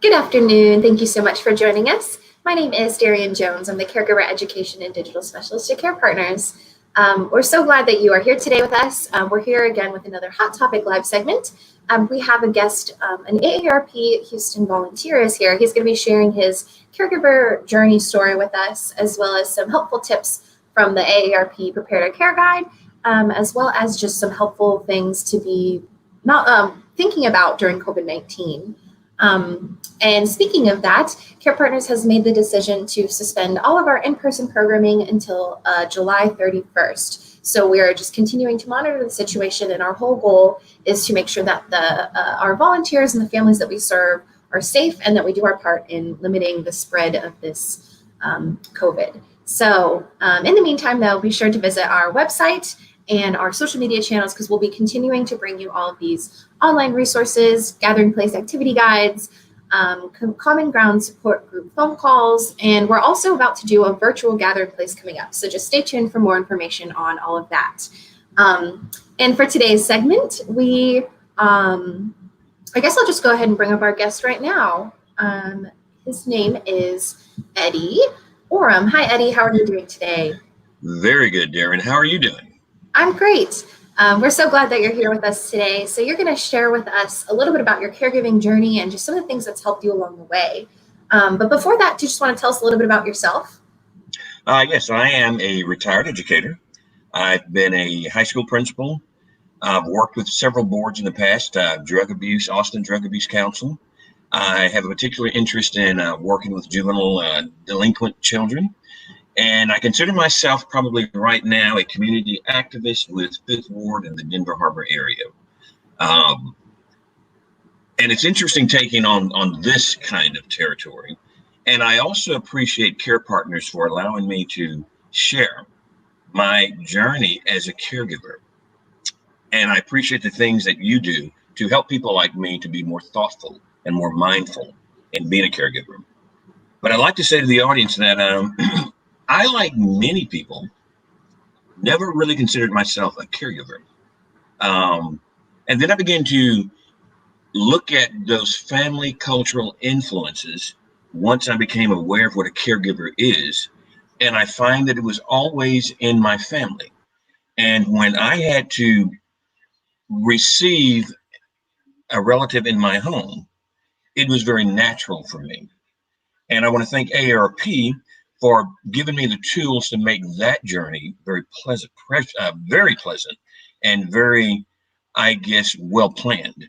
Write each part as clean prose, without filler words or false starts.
Good afternoon. Thank you so much for joining us. My name is Darian Jones. I'm the Caregiver Education and Digital Specialist at Care Partners. We're so glad that you are here today with us. We're here again with another Hot Topic Live segment. We have a guest, an AARP Houston volunteer is here. He's going to be sharing his caregiver journey story with us, as well as some helpful tips from the AARP Prepare to Care Guide, as well as just some helpful things to be thinking about during COVID-19. And speaking of that, Care Partners has made the decision to suspend all of our in-person programming until July 31st. So we're just continuing to monitor the situation, and our whole goal is to make sure that our volunteers and the families that we serve are safe and that we do our part in limiting the spread of this COVID. So in the meantime, though, be sure to visit our website and our social media channels, because we'll be continuing to bring you all of these online resources, gathering place activity guides, common ground support group phone calls, and we're also about to do a virtual gathering place coming up. So just stay tuned for more information on all of that. And for today's segment, I guess I'll just go ahead and bring up our guest right now. His name is Eddie Oram. Hi, Eddie. How are you doing today? Very good, Darren. How are you doing? I'm great. We're so glad that you're here with us today. So you're going to share with us a little bit about your caregiving journey and just some of the things that's helped you along the way. But before that, do you just want to tell us a little bit about yourself? Yes, I am a retired educator. I've been a high school principal. I've worked with several boards in the past, Austin Drug Abuse Council. I have a particular interest in working with juvenile delinquent children. And I consider myself probably right now a community activist with Fifth Ward in the Denver Harbor area. And it's interesting taking on this kind of territory. And I also appreciate Care Partners for allowing me to share my journey as a caregiver. And I appreciate the things that you do to help people like me to be more thoughtful and more mindful in being a caregiver. But I'd like to say to the audience that I, like many people, never really considered myself a caregiver. And then I began to look at those family cultural influences once I became aware of what a caregiver is. And I find that it was always in my family. And when I had to receive a relative in my home, it was very natural for me. And I want to thank AARP for giving me the tools to make that journey very pleasant, and very, I guess, well planned.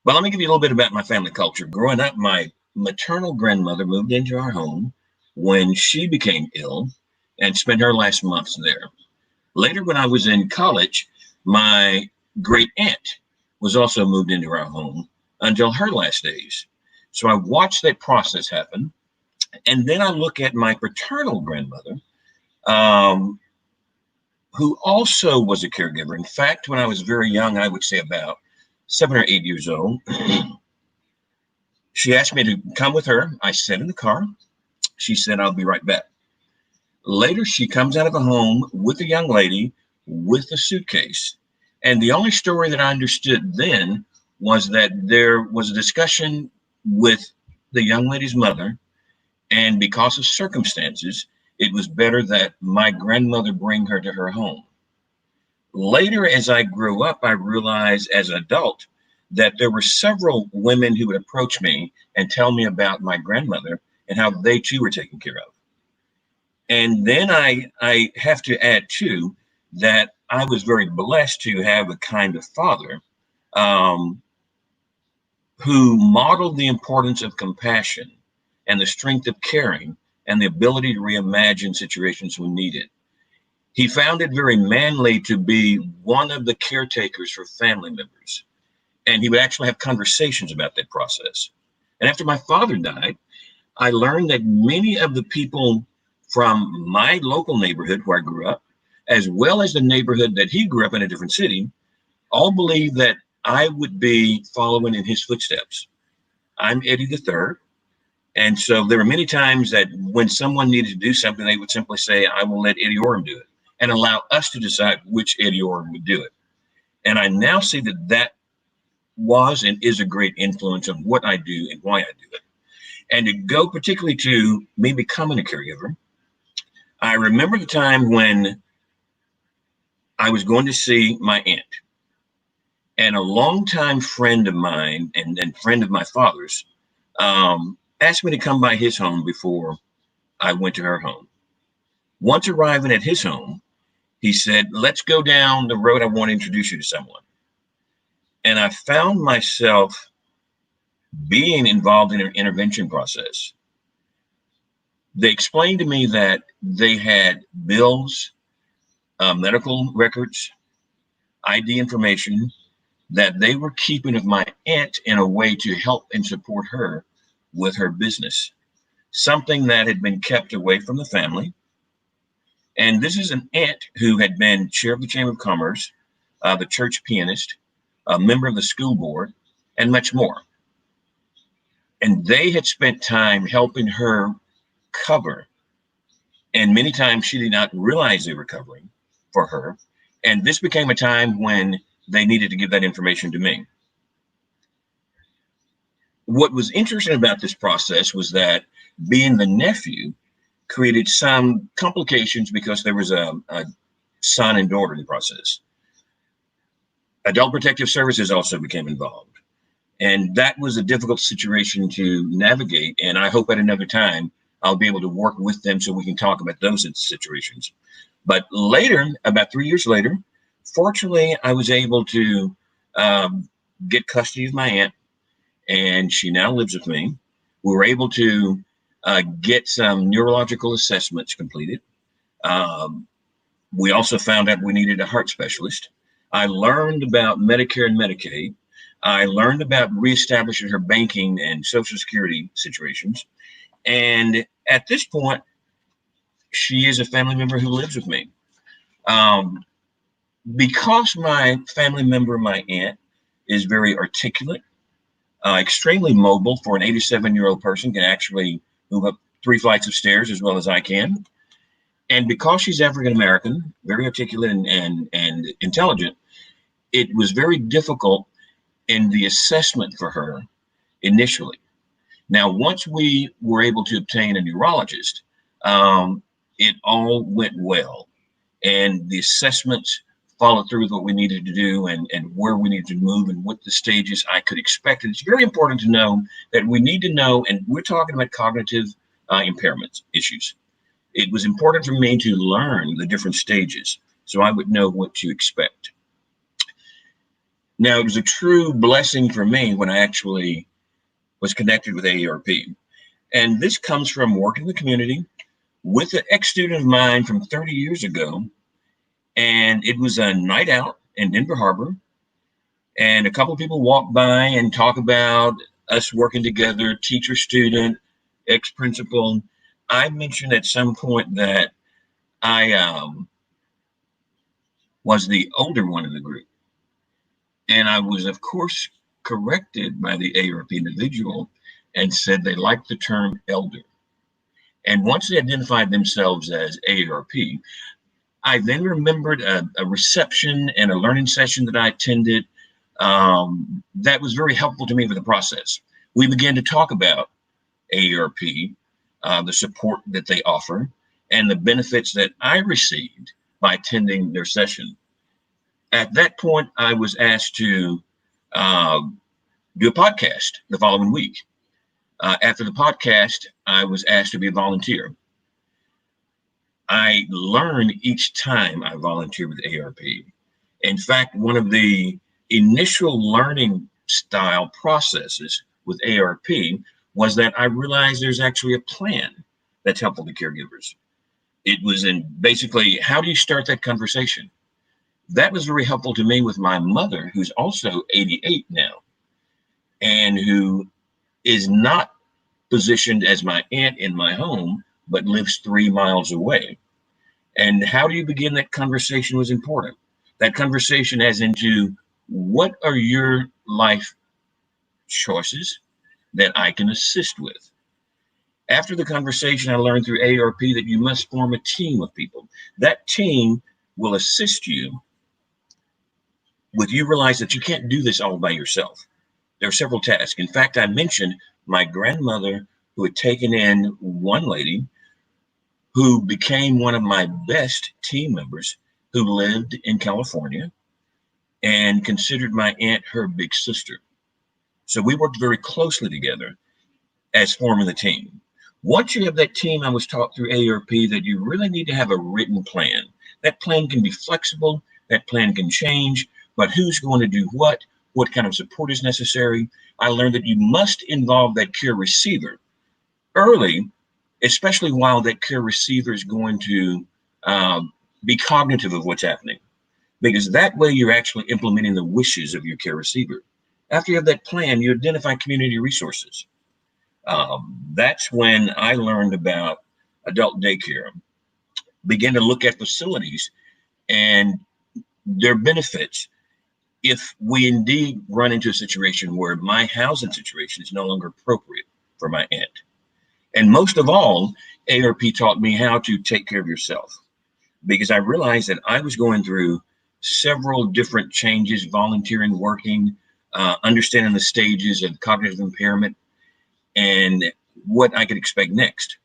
But let me give you a little bit about my family culture. Growing up, my maternal grandmother moved into our home when she became ill and spent her last months there. Later, when I was in college, my great aunt was also moved into our home until her last days. So I watched that process happen. And then I look at my paternal grandmother, who also was a caregiver. In fact, when I was very young, I would say about 7 or 8 years old, she asked me to come with her. I sat in the car. She said, "I'll be right back." Later, she comes out of the home with a young lady with a suitcase. And the only story that I understood then was that there was a discussion with the young lady's mother. And because of circumstances, it was better that my grandmother bring her to her home. Later, as I grew up, I realized as an adult that there were several women who would approach me and tell me about my grandmother and how they too were taken care of. And then I have to add too, that I was very blessed to have a kind of father who modeled the importance of compassion and the strength of caring and the ability to reimagine situations when needed. He found it very manly to be one of the caretakers for family members. And he would actually have conversations about that process. And after my father died, I learned that many of the people from my local neighborhood where I grew up, as well as the neighborhood that he grew up in a different city, all believed that I would be following in his footsteps. I'm Eddie the Third. And so there were many times that when someone needed to do something, they would simply say, "I will let Eddie Oram do it," and allow us to decide which Eddie Oram would do it. And I now see that that was and is a great influence on what I do and why I do it. And to go particularly to me becoming a caregiver, I remember the time when I was going to see my aunt, and a longtime friend of mine and friend of my father's asked me to come by his home before I went to her home. Once arriving at his home, he said, "Let's go down the road. I want to introduce you to someone." And I found myself being involved in an intervention process. They explained to me that they had bills, medical records, ID information that they were keeping of my aunt in a way to help and support her with her business, something that had been kept away from the family. And this is an aunt who had been chair of the Chamber of Commerce, the church pianist, a member of the school board, and much more. And they had spent time helping her cover. And many times she did not realize they were covering for her. And this became a time when they needed to give that information to me. What was interesting about this process was that being the nephew created some complications because there was a son and daughter in the process. Adult Protective Services also became involved. And that was a difficult situation to navigate. And I hope at another time I'll be able to work with them so we can talk about those situations. But later, about 3 years later, fortunately, I was able to get custody of my aunt, and she now lives with me. We were able to get some neurological assessments completed. We also found out we needed a heart specialist. I learned about Medicare and Medicaid. I learned about reestablishing her banking and Social Security situations. And at this point, she is a family member who lives with me. Because my family member, my aunt, is very articulate, extremely mobile for an 87-year-old person, can actually move up 3 flights of stairs as well as I can. And because she's African American, very articulate and intelligent, it was very difficult in the assessment for her initially. Now, once we were able to obtain a neurologist, it all went well. And the assessments followed through with what we needed to do and where we needed to move and what the stages I could expect. And it's very important to know that we need to know, and we're talking about cognitive impairments issues. It was important for me to learn the different stages so I would know what to expect. Now, it was a true blessing for me when I actually was connected with AARP. And this comes from working in the community with an ex-student of mine from 30 years ago. And it was a night out in Denver Harbor. And a couple of people walked by and talk about us working together, teacher, student, ex-principal. I mentioned at some point that I was the older one in the group. And I was, of course, corrected by the AARP individual and said they liked the term elder. And once they identified themselves as AARP, I then remembered a reception and a learning session that I attended that was very helpful to me with the process. We began to talk about AARP, the support that they offer, and the benefits that I received by attending their session. At that point, I was asked to do a podcast the following week. After the podcast, I was asked to be a volunteer. I learned each time I volunteered with AARP. In fact, one of the initial learning style processes with AARP was that I realized there's actually a plan that's helpful to caregivers. It was in basically, how do you start that conversation? That was very helpful to me with my mother, who's also 88 now, and who is not positioned as my aunt in my home, but lives 3 miles away. And how do you begin that conversation was important. That conversation as into, what are your life choices that I can assist with? After the conversation, I learned through AARP that you must form a team of people. That team will assist you with you realize that you can't do this all by yourself. There are several tasks. In fact, I mentioned my grandmother, who had taken in one lady who became one of my best team members, who lived in California and considered my aunt her big sister. So we worked very closely together as forming the team. Once you have that team, I was taught through AARP that you really need to have a written plan. That plan can be flexible, that plan can change, but who's going to do what kind of support is necessary. I learned that you must involve that care receiver early, especially while that care receiver is going to be cognitive of what's happening, because that way you're actually implementing the wishes of your care receiver. After you have that plan, you identify community resources. That's when I learned about adult daycare, began to look at facilities and their benefits if we indeed run into a situation where my housing situation is no longer appropriate for my aunt. And most of all, AARP taught me how to take care of yourself, because I realized that I was going through several different changes, volunteering, working, understanding the stages of cognitive impairment and what I could expect next.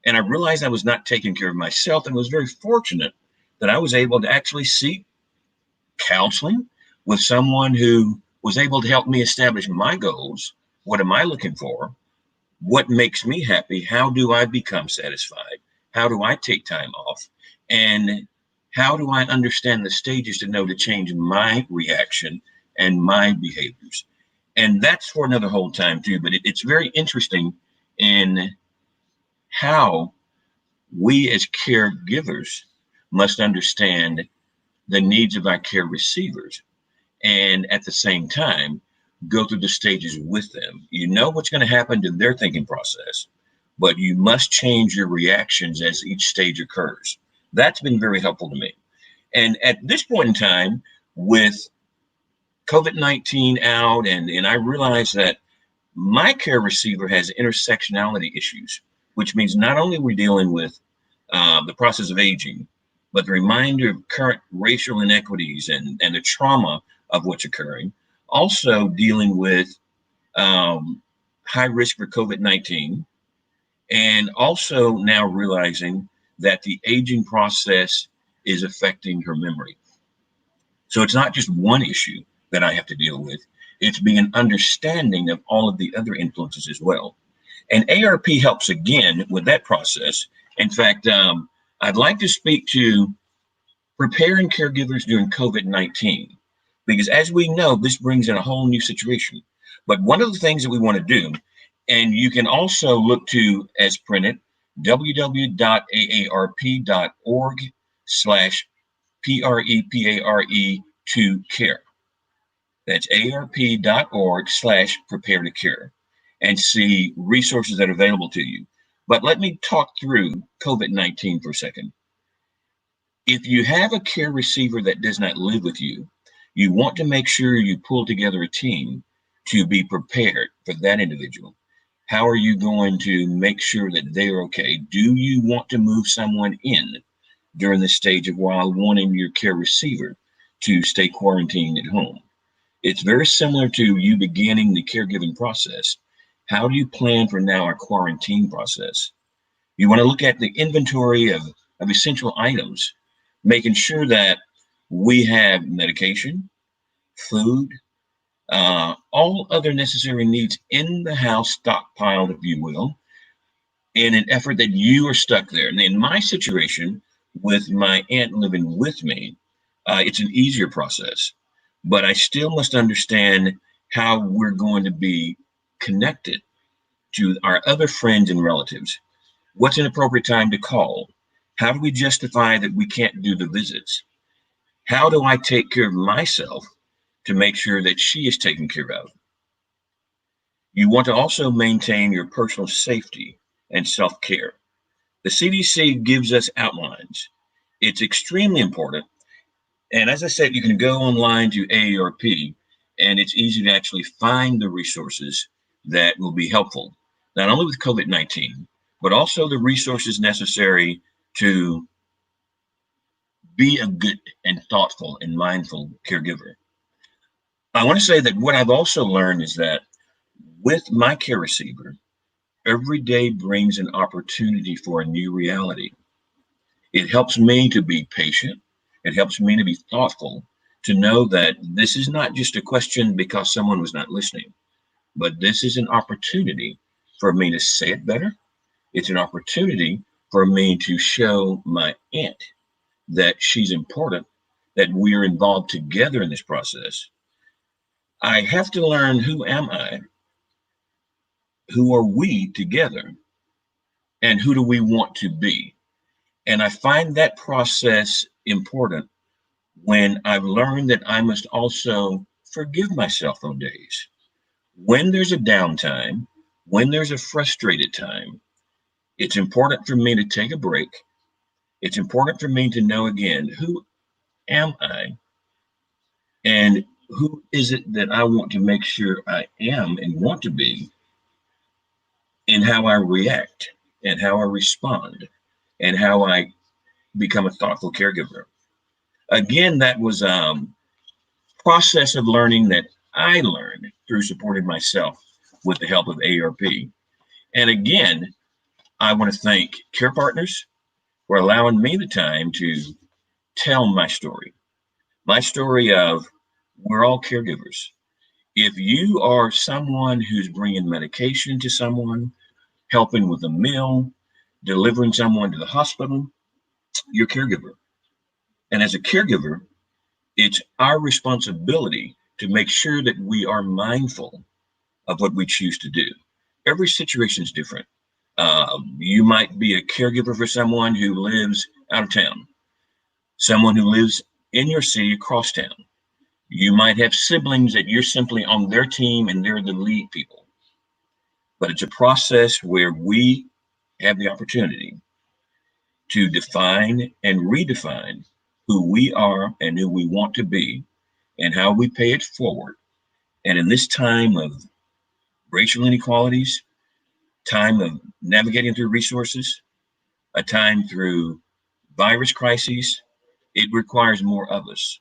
And I realized I was not taking care of myself, and was very fortunate that I was able to actually seek counseling with someone who was able to help me establish my goals. What am I looking for? What makes me happy? How do I become satisfied? How do I take time off? And how do I understand the stages to know to change my reaction and my behaviors? And that's for another whole time too, but it's very interesting in how we as caregivers must understand the needs of our care receivers, and at the same time go through the stages with them. You know what's going to happen to their thinking process, but you must change your reactions as each stage occurs. That's been very helpful to me. And at this point in time, with COVID-19 out, and I realized that my care receiver has intersectionality issues, which means not only we're dealing with the process of aging, but the reminder of current racial inequities and the trauma of what's occurring. Also dealing with high risk for COVID-19, and also now realizing that the aging process is affecting her memory. So it's not just one issue that I have to deal with. It's being an understanding of all of the other influences as well. And AARP helps again with that process. In fact, I'd like to speak to preparing caregivers during COVID-19, because as we know, this brings in a whole new situation. But one of the things that we want to do, and you can also look to as printed, www.aarp.org/PREPARE2care. That's aarp.org/prepare to care, and see resources that are available to you. But let me talk through COVID-19 for a second. If you have a care receiver that does not live with you, you want to make sure you pull together a team to be prepared for that individual. How are you going to make sure that they're okay? Do you want to move someone in during the stage of while wanting your care receiver to stay quarantined at home? It's very similar to you beginning the caregiving process. How do you plan for now our quarantine process? You want to look at the inventory of essential items, making sure that we have medication, food, all other necessary needs in the house stockpiled, if you will, in an effort that you are stuck there. And in my situation, with my aunt living with me, it's an easier process, but I still must understand how we're going to be connected to our other friends and relatives. What's an appropriate time to call? How do we justify that we can't do the visits? How do I take care of myself to make sure that she is taken care of? You want to also maintain your personal safety and self-care. The CDC gives us outlines. It's extremely important. And as I said, you can go online to AARP, and it's easy to actually find the resources that will be helpful, not only with COVID-19, but also the resources necessary to be a good and thoughtful and mindful caregiver. I want to say that what I've also learned is that with my care receiver, Every day brings an opportunity for a new reality. It helps me to be patient. It helps me to be thoughtful, to know that this is not just a question because someone was not listening, but this is an opportunity for me to say it better. It's an opportunity for me to show my aunt that she's important, that we are involved together in this process. I have to learn, who am I? Who are we together? And who do we want to be? And I find that process important when I've learned that I must also forgive myself on days. When there's a downtime, when there's a frustrated time, it's important for me to take a break. It's important for me to know again, who am I? And who is it that I want to make sure I am and want to be, in how I react and how I respond and how I become a thoughtful caregiver. Again, that was process of learning that I learned through supporting myself with the help of AARP. And again, I want to thank Care Partners for allowing me the time to tell my story of, we're all caregivers. If you are someone who's bringing medication to someone, helping with a meal, delivering someone to the hospital, you're a caregiver. And as a caregiver, it's our responsibility to make sure that we are mindful of what we choose to do. Every situation is different. You might be a caregiver for someone who lives out of town, someone who lives in your city across town. You might have siblings that you're simply on their team and they're the lead people. But it's a process where we have the opportunity to define and redefine who we are and who we want to be and how we pay it forward. And in this time of racial inequalities, time of navigating through resources, a time through virus crises, it requires more of us.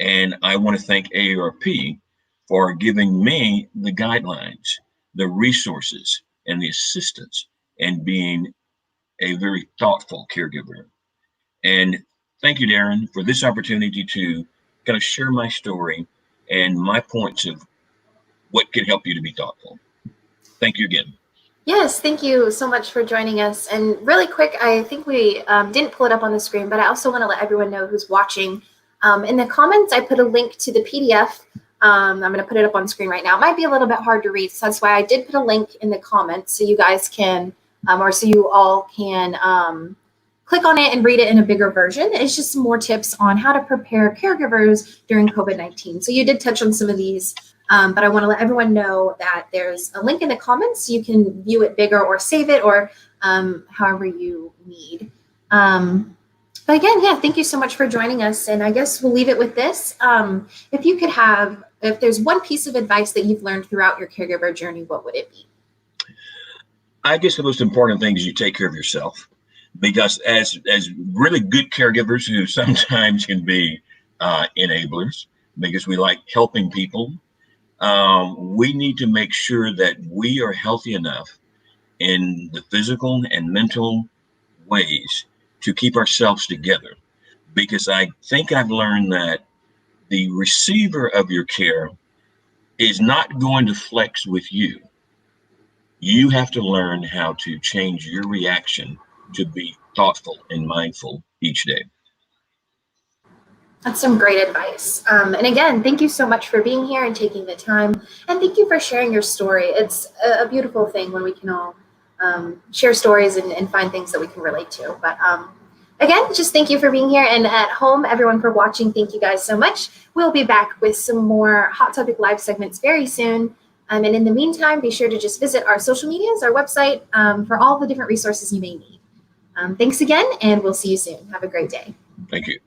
And I want to thank AARP for giving me the guidelines, the resources, and the assistance, and being a very thoughtful caregiver. And thank you, Darren, for this opportunity to kind of share my story and my points of what can help you to be thoughtful. Thank you again. Yes, thank you so much for joining us. And really quick, I think we didn't pull it up on the screen, but I also want to let everyone know who's watching. In the comments, I put a link to the PDF. I'm going to put it up on screen right now. It might be a little bit hard to read, so that's why I did put a link in the comments so you guys can, or so you all can click on it and read it in a bigger version. It's just some more tips on how to prepare caregivers during COVID-19. So you did touch on some of these, but I want to let everyone know that there's a link in the comments so you can view it bigger or save it, or however you need. But again, yeah, thank you so much for joining us. And I guess we'll leave it with this. If there's one piece of advice that you've learned throughout your caregiver journey, what would it be? I guess the most important thing is you take care of yourself, because as really good caregivers who sometimes can be enablers, because we like helping people, we need to make sure that we are healthy enough in the physical and mental ways to keep ourselves together. Because I think I've learned that the receiver of your care is not going to flex with you. You have to learn how to change your reaction to be thoughtful and mindful each day. That's some great advice. And again, thank you so much for being here and taking the time. And thank you for sharing your story. It's a beautiful thing when we can all share stories and find things that we can relate to. But again, just thank you for being here. And at home, everyone for watching, thank you guys so much. We'll be back with some more Hot Topic Live segments very soon. And in the meantime, be sure to just visit our social medias, our website, for all the different resources you may need. Thanks again, and we'll see you soon. Have a great day. Thank you.